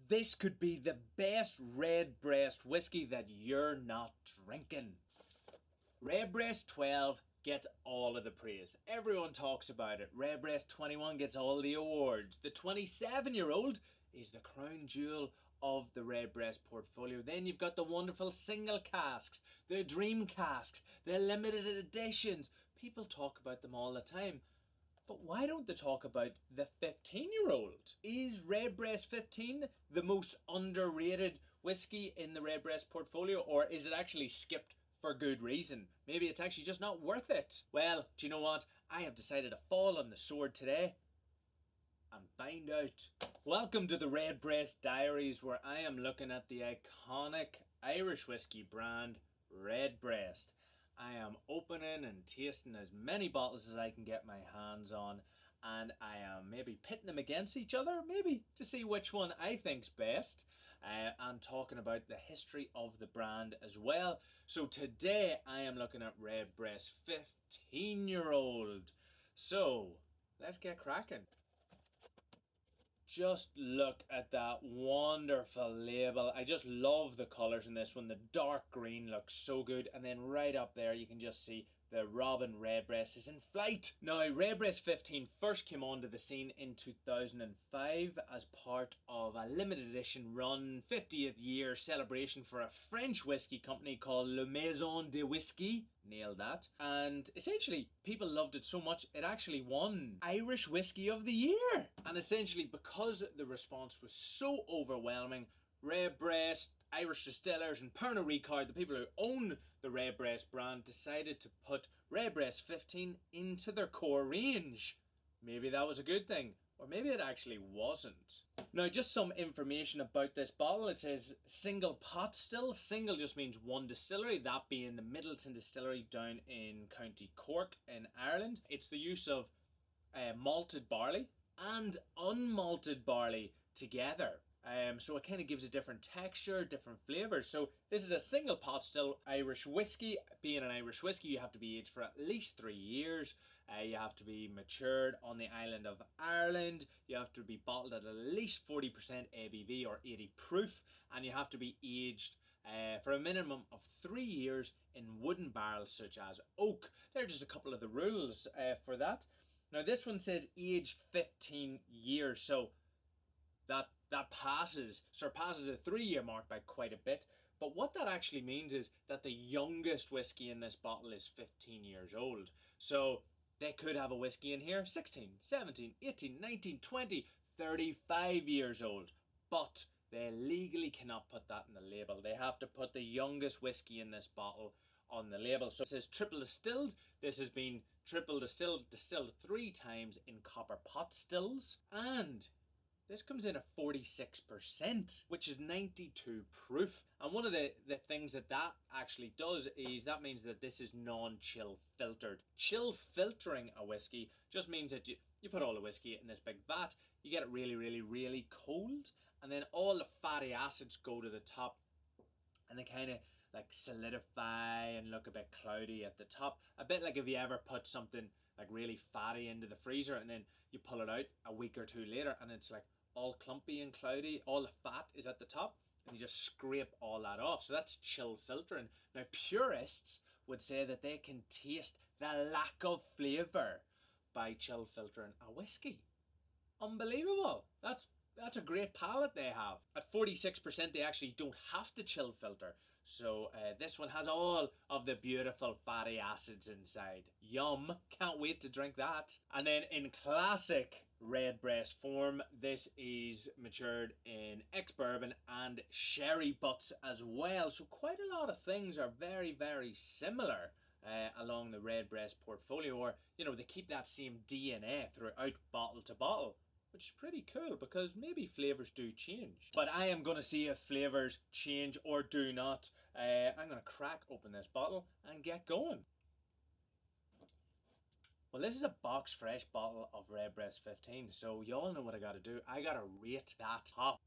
this could be the best Redbreast whiskey that you're not drinking. Redbreast 12 gets all of the praise. Everyone talks about it. Redbreast 21 gets all the awards. The 27-year-old is the crown jewel of the Redbreast portfolio. Then you've got the wonderful single casks, the dream casks, the limited editions. People talk about them all the time. But why don't they talk about the 15-year-old? Is Redbreast 15 the most underrated whiskey in the Redbreast portfolio, or is it actually skipped for good reason? Maybe it's actually just not worth it. Well, do you know what? I have decided to fall on the sword today and find out. Welcome to the Redbreast Diaries, where I am looking at the iconic Irish whiskey brand Redbreast. I am opening and tasting as many bottles as I can get my hands on, and I am maybe pitting them against each other, maybe to see which one I think's best, and talking about the history of the brand as well. So today I am looking at Redbreast 15-year-old. So let's get cracking. Just look at that wonderful label. I just love the colours in this one. The dark green looks so good. And then right up there you can just see the Robin Redbreast is in flight. Now, Redbreast 15 first came onto the scene in 2005 as part of a limited edition run 50th year celebration for a French whiskey company called La Maison de Whiskey. Nailed that. And essentially, people loved it so much, it actually won Irish Whiskey of the Year. And essentially, because the response was so overwhelming, Redbreast, Irish distillers and Pernod Ricard, the people who own the Redbreast brand, decided to put Redbreast 15 into their core range. Maybe that was a good thing, or maybe it actually wasn't. Now, just some information about this bottle. It says single pot still. Single just means one distillery, that being the Middleton Distillery down in County Cork in Ireland. It's the use of malted barley and unmalted barley together. So it kind of gives a different texture, different flavours. So this is a single pot still Irish whiskey. Being an Irish whiskey, you have to be aged for at least 3 years. You have to be matured on the island of Ireland. You have to be bottled at least 40% ABV or 80 proof. And you have to be aged for a minimum of 3 years in wooden barrels such as oak. There are just a couple of the rules for that. Now this one says aged 15 years. So that surpasses the 3-year mark by quite a bit. But what that actually means is that the youngest whiskey in this bottle is 15 years old. So they could have a whiskey in here 16, 17, 18, 19, 20, 35 years old. But they legally cannot put that in the label. They have to put the youngest whiskey in this bottle on the label. So it says triple distilled. This has been triple distilled 3 times in copper pot stills. And this comes in at 46%, which is 92 proof. And one of the things that actually does is that means that this is non-chill filtered. Chill filtering a whiskey just means that you put all the whiskey in this big vat, you get it really, really, really cold, and then all the fatty acids go to the top, and they kind of like solidify and look a bit cloudy at the top. A bit like if you ever put something like really fatty into the freezer and then you pull it out a week or 2 later and it's like all clumpy and cloudy, all the fat is at the top, and you just scrape all that off. So that's chill filtering. Now, purists would say that they can taste the lack of flavour by chill filtering a whiskey. Unbelievable. That's a great palate they have. At 46%, they actually don't have to chill filter. So this one has all of the beautiful fatty acids inside. Yum. Can't wait to drink that. And then in classic Redbreast form, this is matured in ex-bourbon and sherry butts as well. So quite a lot of things are very, very similar along the Redbreast portfolio. Or, you know, they keep that same DNA throughout bottle to bottle, which is pretty cool because maybe flavours do change. But I am going to see if flavours change or do not. I'm going to crack open this bottle and get going. Well, this is a box fresh bottle of Redbreast 15, so you all know what I got to do. I got to rate that top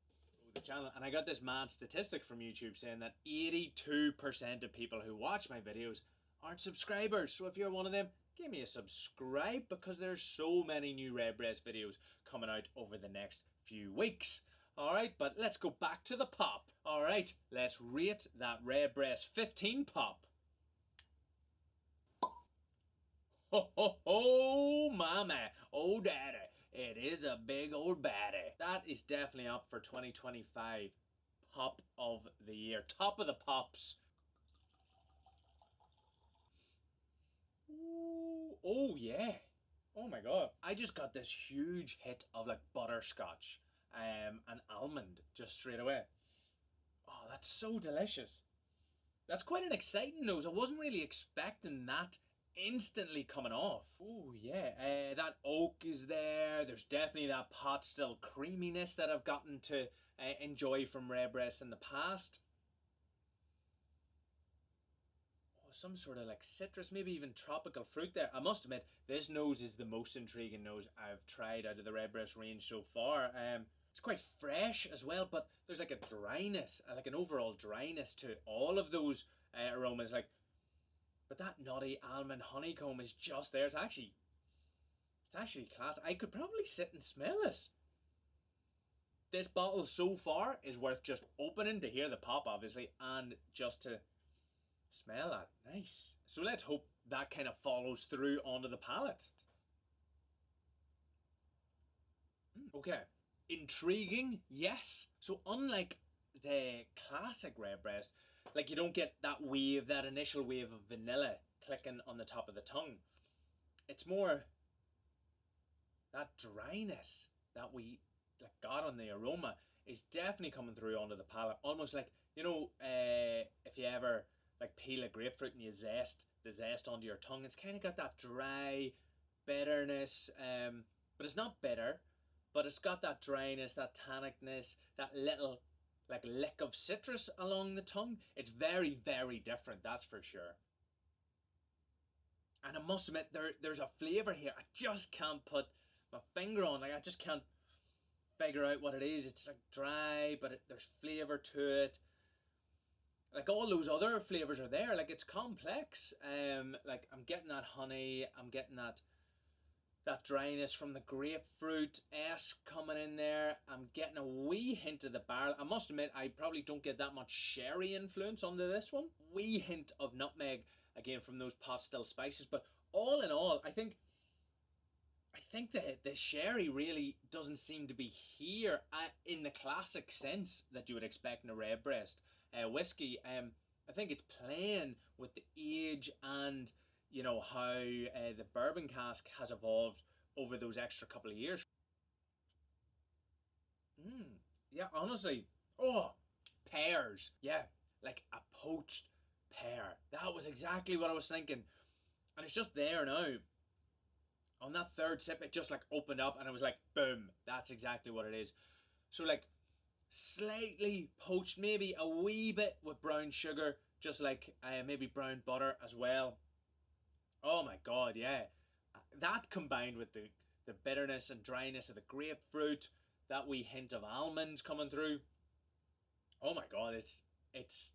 of the channel. And I got this mad statistic from YouTube saying that 82% of people who watch my videos aren't subscribers. So if you're one of them, give me a subscribe because there's so many new Redbreast videos coming out over the next few weeks. Alright, but let's go back to the pop. Alright, let's rate that Redbreast 15 pop. Ho ho ho, mama, oh daddy, it is a big old baddie. That is definitely up for 2025 pop of the year. Top of the pops. Ooh, oh yeah. Oh my god. I just got this huge hit of like butterscotch and almond just straight away. Oh, that's so delicious. That's quite an exciting nose. I wasn't really expecting that instantly coming off. Oh yeah, that oak is there. There's definitely that pot still creaminess that I've gotten to enjoy from Redbreast in the past. Oh, some sort of like citrus, maybe even tropical fruit there. I must admit, this nose is the most intriguing nose I've tried out of the Redbreast range so far. It's quite fresh as well, but there's like a dryness, like an overall dryness to all of those aromas. Like, but that nutty almond honeycomb is just there. It's actually class. I could probably sit and smell this. This bottle so far is worth just opening to hear the pop, obviously, and just to smell that. Nice. So let's hope that kind of follows through onto the palate. Okay. Intriguing, yes. So unlike the classic Redbreast, like you don't get that wave, that initial wave of vanilla clicking on the top of the tongue. It's more that dryness that we like got on the aroma is definitely coming through onto the palate. Almost like, if you ever like peel a grapefruit and you zest the zest onto your tongue, it's kind of got that dry bitterness, but it's not bitter, but it's got that dryness, that tannicness, that little like lick of citrus along the tongue. It's very, very different, that's for sure. And I must admit, there's a flavour here I just can't put my finger on. Like I just can't figure out what it is. It's like dry, but there's flavour to it. Like all those other flavours are there. Like it's complex. Like I'm getting that honey. I'm getting that dryness from the grapefruit S coming in there. I'm getting a wee hint of the barrel. I must admit, I probably don't get that much sherry influence onto this one. Wee hint of nutmeg again from those pot still spices. But all in all, I think that the sherry really doesn't seem to be here in the classic sense that you would expect in a Redbreast whiskey. I think it's playing with the age and how the bourbon cask has evolved over those extra couple of years. Yeah, honestly, oh, pears, yeah, like a poached pear. That was exactly what I was thinking, and it's just there now. On that third sip, it just like opened up and it was like, boom, that's exactly what it is. So like slightly poached, maybe a wee bit with brown sugar, just like maybe brown butter as well. Oh my god, yeah. That combined with the bitterness and dryness of the grapefruit, that wee hint of almonds coming through. Oh my god, it's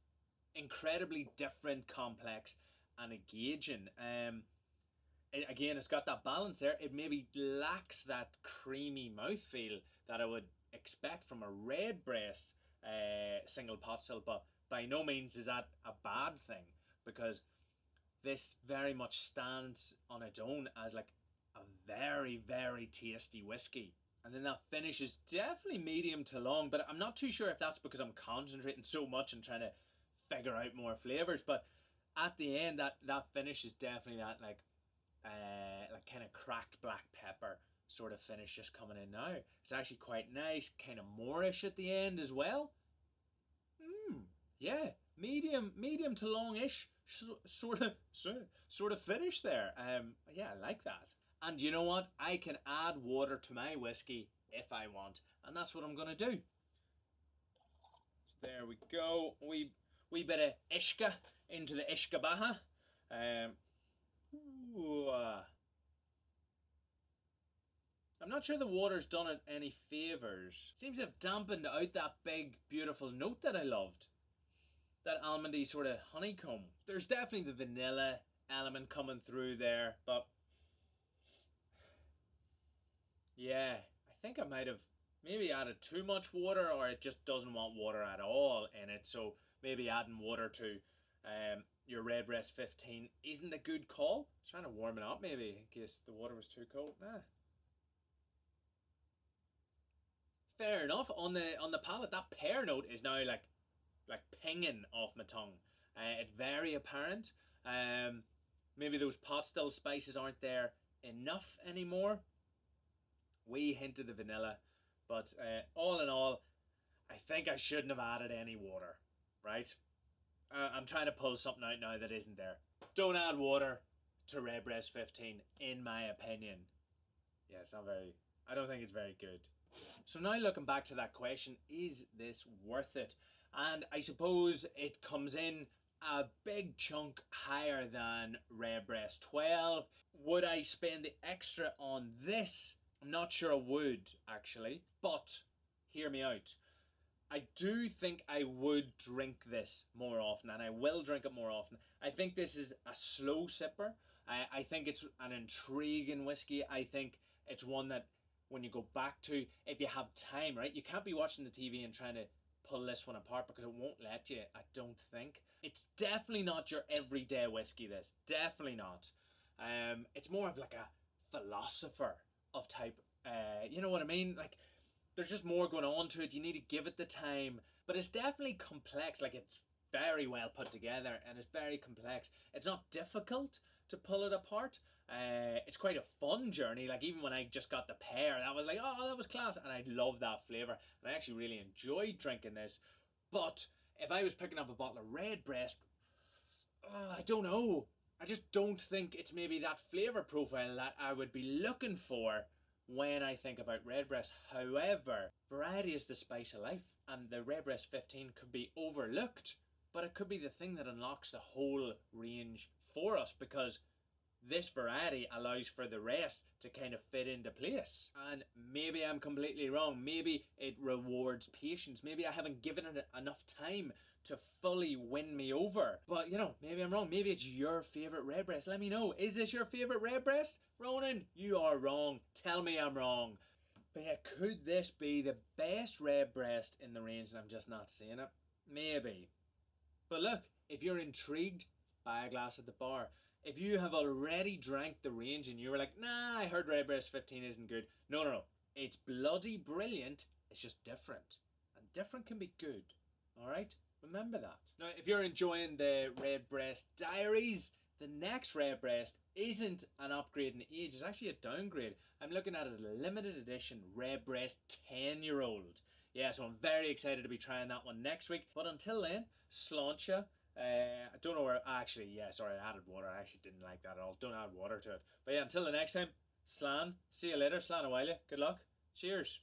incredibly different, complex, and engaging. Again, it's got that balance there. It maybe lacks that creamy mouthfeel that I would expect from a Redbreast single pot still, but by no means is that a bad thing, because this very much stands on its own as like a very, very tasty whiskey. And then that finish is definitely medium to long, but I'm not too sure if that's because I'm concentrating so much and trying to figure out more flavors. But at the end, that finish is definitely that like kind of cracked black pepper sort of finish just coming in now. It's actually quite nice, kind of moorish at the end as well. Yeah, medium to longish sort of finish there. Yeah, I like that. And you know what? I can add water to my whiskey if I want, and that's what I'm gonna do. So there we go. We bit of ishka into the ishka baha. Ooh, I'm not sure the water's done it any favours. Seems to have dampened out that big, beautiful note that I loved. That almondy sort of honeycomb. There's definitely the vanilla element coming through there, but yeah, I think I might have maybe added too much water, or it just doesn't want water at all in it. So maybe adding water to your Redbreast 15 isn't a good call. Trying to warm it up maybe in case the water was too cold. Nah. Fair enough. On the palate, that pear note is now like pinging off my tongue. It's very apparent. Maybe those pot still spices aren't there enough anymore. Wee hint of the vanilla, but all in all, I think I shouldn't have added any water. Right? I'm trying to pull something out now that isn't there. Don't add water to Redbreast 15, in my opinion. Yeah, it's not very. I don't think it's very good. So now looking back to that question, is this worth it? And I suppose it comes in a big chunk higher than Redbreast 12. Would I spend the extra on this? I'm not sure I would, actually. But hear me out. I do think I would drink this more often, and I will drink it more often. I think this is a slow sipper. I think it's an intriguing whiskey. I think it's one that when you go back to, if you have time, right? You can't be watching the TV and trying to pull this one apart because it won't let you, I don't think. It's definitely not your everyday whiskey, this. Definitely not. It's more of like a philosopher of type, you know what I mean? Like, there's just more going on to it. You need to give it the time. But it's definitely complex. Like, it's very well put together and it's very complex. It's not difficult to pull it apart. It's quite a fun journey. Like, even when I just got the pear, that was like, oh, that was class. And I love that flavour. And I actually really enjoyed drinking this. But if I was picking up a bottle of Redbreast, I don't know. I just don't think it's maybe that flavour profile that I would be looking for when I think about Redbreast. However, variety is the spice of life, and the Redbreast 15 could be overlooked, but it could be the thing that unlocks the whole range for us, because this variety allows for the rest to kind of fit into place. And maybe I'm completely wrong. Maybe it rewards patience. Maybe I haven't given it enough time to fully win me over. But, you know, maybe I'm wrong. Maybe it's your favourite Redbreast. Let me know. Is this your favourite Redbreast? Ronan, you are wrong. Tell me I'm wrong. But yeah, could this be the best Redbreast in the range and I'm just not seeing it? Maybe. But look, if you're intrigued, buy a glass at the bar. If you have already drank the range and you were like, nah, I heard Redbreast 15 isn't good. No, no, no. It's bloody brilliant. It's just different. And different can be good. Alright? Remember that. Now, if you're enjoying the Redbreast Diaries, the next Redbreast isn't an upgrade in age. It's actually a downgrade. I'm looking at it as a limited edition Redbreast 10-year-old. Yeah, so I'm very excited to be trying that one next week. But until then, sláinte. I don't know where, actually, yeah, sorry, I added water. I actually didn't like that at all. Don't add water to it. But yeah, until the next time, slán. See you later. Slán a while. Good luck. Cheers.